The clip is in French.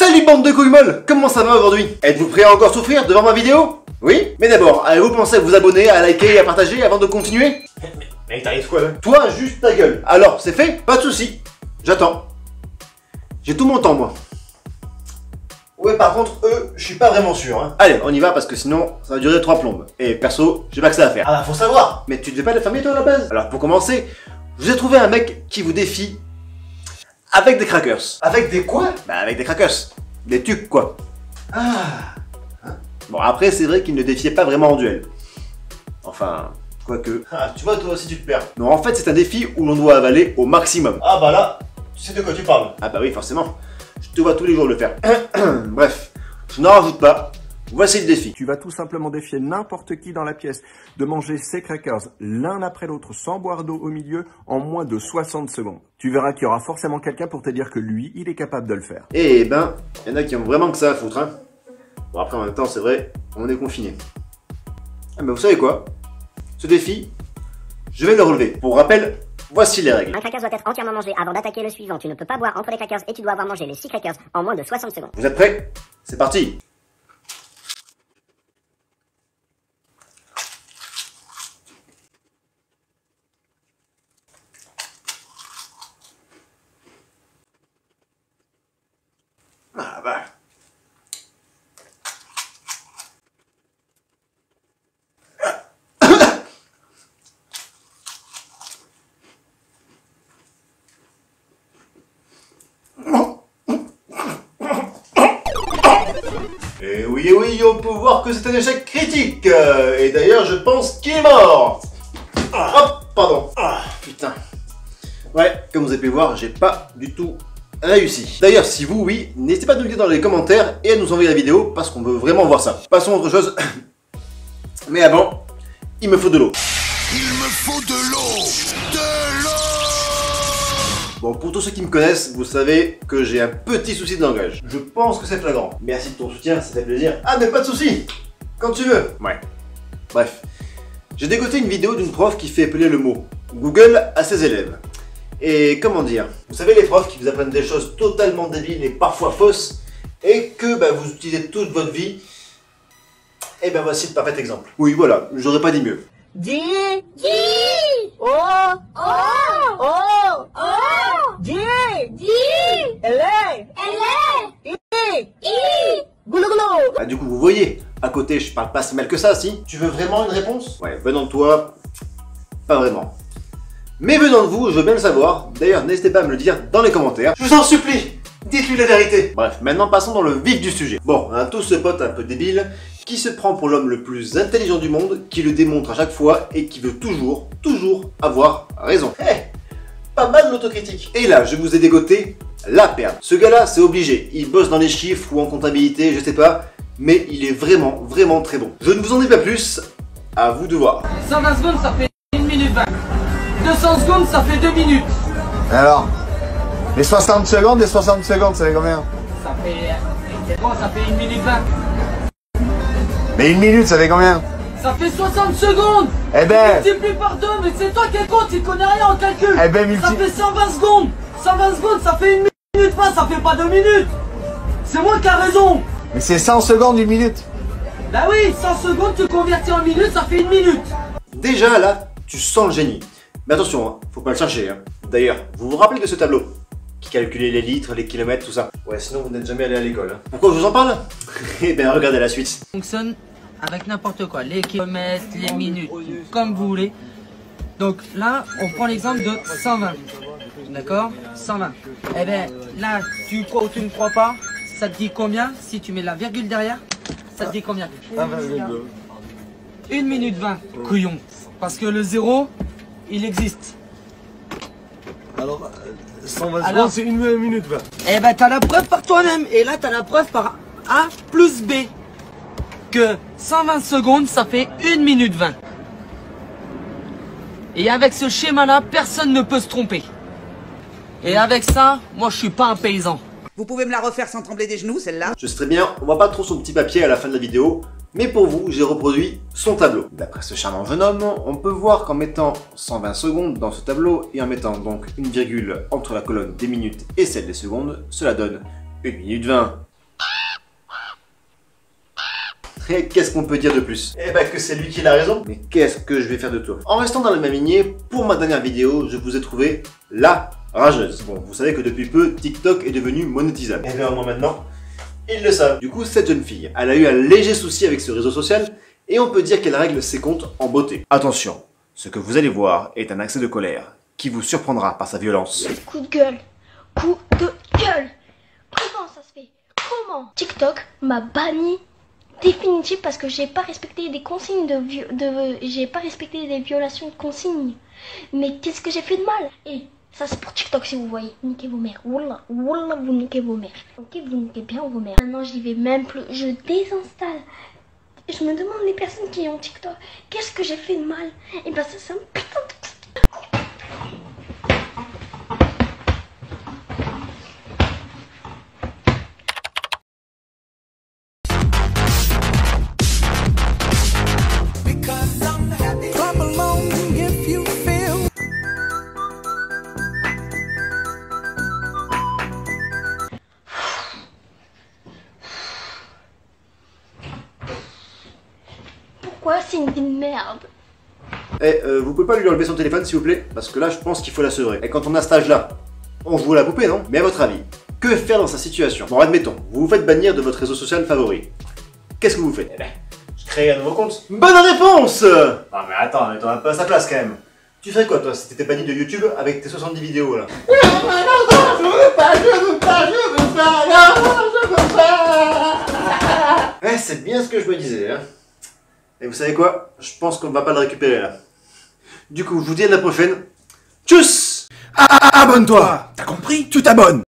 Salut bande de couilles molles, comment ça va aujourd'hui? Êtes-vous prêts à encore souffrir devant ma vidéo? Oui? Mais d'abord, avez-vous pensé à vous abonner, à liker et à partager avant de continuer? Mais t'arrives quoi là? Toi, juste ta gueule. Alors, c'est fait? Pas de soucis. J'attends. J'ai tout mon temps, moi. Ouais, par contre, eux, je suis pas vraiment sûr. Hein. Allez, on y va parce que sinon, ça va durer 3 plombes. Et perso, j'ai pas que ça à faire. Ah bah faut savoir. Mais tu devais pas les familles, toi, à la base? Alors, pour commencer, je vous ai trouvé un mec qui vous défie avec des crackers. Avec des quoi? Bah, avec des crackers. Des tucs, quoi. Ah. Bon, après, c'est vrai qu'il ne défiait pas vraiment en duel. Enfin, quoique. Ah, tu vois, toi aussi tu te perds. Non, en fait, c'est un défi où l'on doit avaler au maximum. Ah bah là, tu sais de quoi tu parles. Ah bah oui, forcément. Je te vois tous les jours le faire. Bref, je n'en rajoute pas. Voici le défi. Tu vas tout simplement défier n'importe qui dans la pièce de manger ces crackers l'un après l'autre sans boire d'eau au milieu en moins de 60 secondes. Tu verras qu'il y aura forcément quelqu'un pour te dire que lui, il est capable de le faire. Eh ben, il y en a qui ont vraiment que ça à foutre, hein. Bon, après, en même temps, c'est vrai, on est confiné. Ah, mais vous savez quoi? Ce défi, je vais le relever. Pour rappel, voici les règles. Un cracker doit être entièrement mangé avant d'attaquer le suivant. Tu ne peux pas boire entre les crackers et tu dois avoir mangé les 6 crackers en moins de 60 secondes. Vous êtes prêts? C'est parti! Ah bah... Et oui, on peut voir que c'est un échec critique. Et d'ailleurs, je pense qu'il est mort. Hop, pardon. Ah, putain. Ouais, comme vous avez pu voir, j'ai pas du tout réussi. D'ailleurs, si vous, oui, n'hésitez pas à nous le dire dans les commentaires et à nous envoyer la vidéo parce qu'on veut vraiment voir ça. Passons à autre chose. Mais avant, il me faut de l'eau. Il me faut de l'eau. De l'eau. Bon, pour tous ceux qui me connaissent, vous savez que j'ai un petit souci de langage. Je pense que c'est flagrant. Merci de ton soutien, ça fait plaisir. Ah, mais pas de souci. Quand tu veux. Ouais. Bref. J'ai dégoté une vidéo d'une prof qui fait appeler le mot Google à ses élèves. Et comment dire? Vous savez, les profs qui vous apprennent des choses totalement débiles et parfois fausses, et que vous utilisez toute votre vie. Et ben voici le parfait exemple. Oui, voilà, j'aurais pas dit mieux. Dis, oh, oh, oh, oh, dis, elle est, goulou goulou. Ah, du coup, vous voyez, à côté, je parle pas si mal que ça, si. Tu veux vraiment une réponse? Ouais, venant de toi, pas vraiment. Mais venant de vous, je veux bien le savoir. D'ailleurs, n'hésitez pas à me le dire dans les commentaires. Je vous en supplie, dites-lui la vérité. Bref, maintenant passons dans le vif du sujet. Bon, on a tous ce pote un peu débile qui se prend pour l'homme le plus intelligent du monde, qui le démontre à chaque fois et qui veut toujours avoir raison. Pas mal l'autocritique. Et là, je vous ai dégoté la perle. Ce gars-là, c'est obligé. Il bosse dans les chiffres ou en comptabilité, je sais pas, mais il est vraiment très bon. Je ne vous en dis pas plus, à vous de voir. 120 secondes, ça fait 1 minute 20. 200 secondes, ça fait 2 minutes. Alors, les 60 secondes, ça fait combien? Ça fait 1 minute 20. Mais 1 minute, ça fait combien? Ça fait 60 secondes. Eh ben... Multiplie par 2, mais c'est toi qui es con, tu connais rien en calcul. Eh ben, Ça fait 120 secondes. 120 secondes, ça fait 1 minute 20, ça fait pas 2 minutes. C'est moi qui ai raison. Mais c'est 100 secondes, 1 minute. Bah oui, 100 secondes, tu convertis en minutes, ça fait 1 minute. Déjà là, tu sens le génie. Mais attention, hein, faut pas le chercher. Hein. D'ailleurs, vous vous rappelez de ce tableau qui calculait les litres, les kilomètres, tout ça? Ouais, sinon vous n'êtes jamais allé à l'école. Hein. Pourquoi je vous en parle? Eh bien, regardez la suite. Fonctionne avec n'importe quoi, les kilomètres, les minutes, comme vous voulez. Donc là, on prend l'exemple de 120. D'accord? 120. Eh bien, là, tu crois ou tu ne crois pas, ça te dit combien? Si tu mets la virgule derrière, ça te dit combien? 1 minute 20, couillon. Parce que le 0, il existe. Alors, 120 secondes, c'est 1 minute 20. Eh ben, t'as la preuve par toi-même. Et là, t'as la preuve par A plus B. Que 120 secondes, ça fait 1 minute 20. Et avec ce schéma-là, personne ne peut se tromper. Et avec ça, moi, je suis pas un paysan. Vous pouvez me la refaire sans trembler des genoux, celle-là? Je sais très bien, on voit pas trop son petit papier à la fin de la vidéo, mais pour vous, j'ai reproduit son tableau. D'après ce charmant jeune homme, on peut voir qu'en mettant 120 secondes dans ce tableau et en mettant donc une virgule entre la colonne des minutes et celle des secondes, cela donne 1 minute 20. Et qu'est-ce qu'on peut dire de plus? Eh ben que c'est lui qui a raison. Mais qu'est-ce que je vais faire de toi? En restant dans la même lignée, pour ma dernière vidéo, je vous ai trouvé la rageuse. Bon, vous savez que depuis peu, TikTok est devenu monétisable. Et bien au moins maintenant, ils le savent. Du coup, cette jeune fille, elle a eu un léger souci avec ce réseau social, et on peut dire qu'elle règle ses comptes en beauté. Attention, ce que vous allez voir est un accès de colère, qui vous surprendra par sa violence. Coup de gueule. Coup de gueule. Comment ça se fait? Comment? TikTok m'a banni définitif parce que j'ai pas respecté des consignes j'ai pas respecté des violations de consignes. Mais qu'est-ce que j'ai fait de mal? Et ça c'est pour TikTok si vous voyez. Niquez vos mères. Wallah, wallah, vous niquez vos mères. Ok, vous niquez bien vos mères. Maintenant j'y vais même plus. Je désinstalle. Je me demande les personnes qui ont TikTok, qu'est-ce que j'ai fait de mal? Et ben ça c'est un putain de... Pourquoi c'est une merde? Eh, vous pouvez pas lui enlever son téléphone s'il vous plaît? Parce que là je pense qu'il faut la sevrer. Et quand on a cet âge là, on joue à la poupée non? Mais à votre avis, que faire dans sa situation? Bon admettons, vous vous faites bannir de votre réseau social favori. Qu'est-ce que vous faites? Eh ben, je crée un nouveau compte. Bonne réponse! Non mais attends, mets-toi un peu à sa place quand même. Tu ferais quoi toi si t'étais banni de YouTube avec tes 70 vidéos là? Je veux pas. Eh, c'est bien ce que je me disais hein. Et vous savez quoi? Je pense qu'on va pas le récupérer là. Du coup, je vous dis à la prochaine. Tchuss! Abonne-toi! T'as compris? Tu t'abonnes!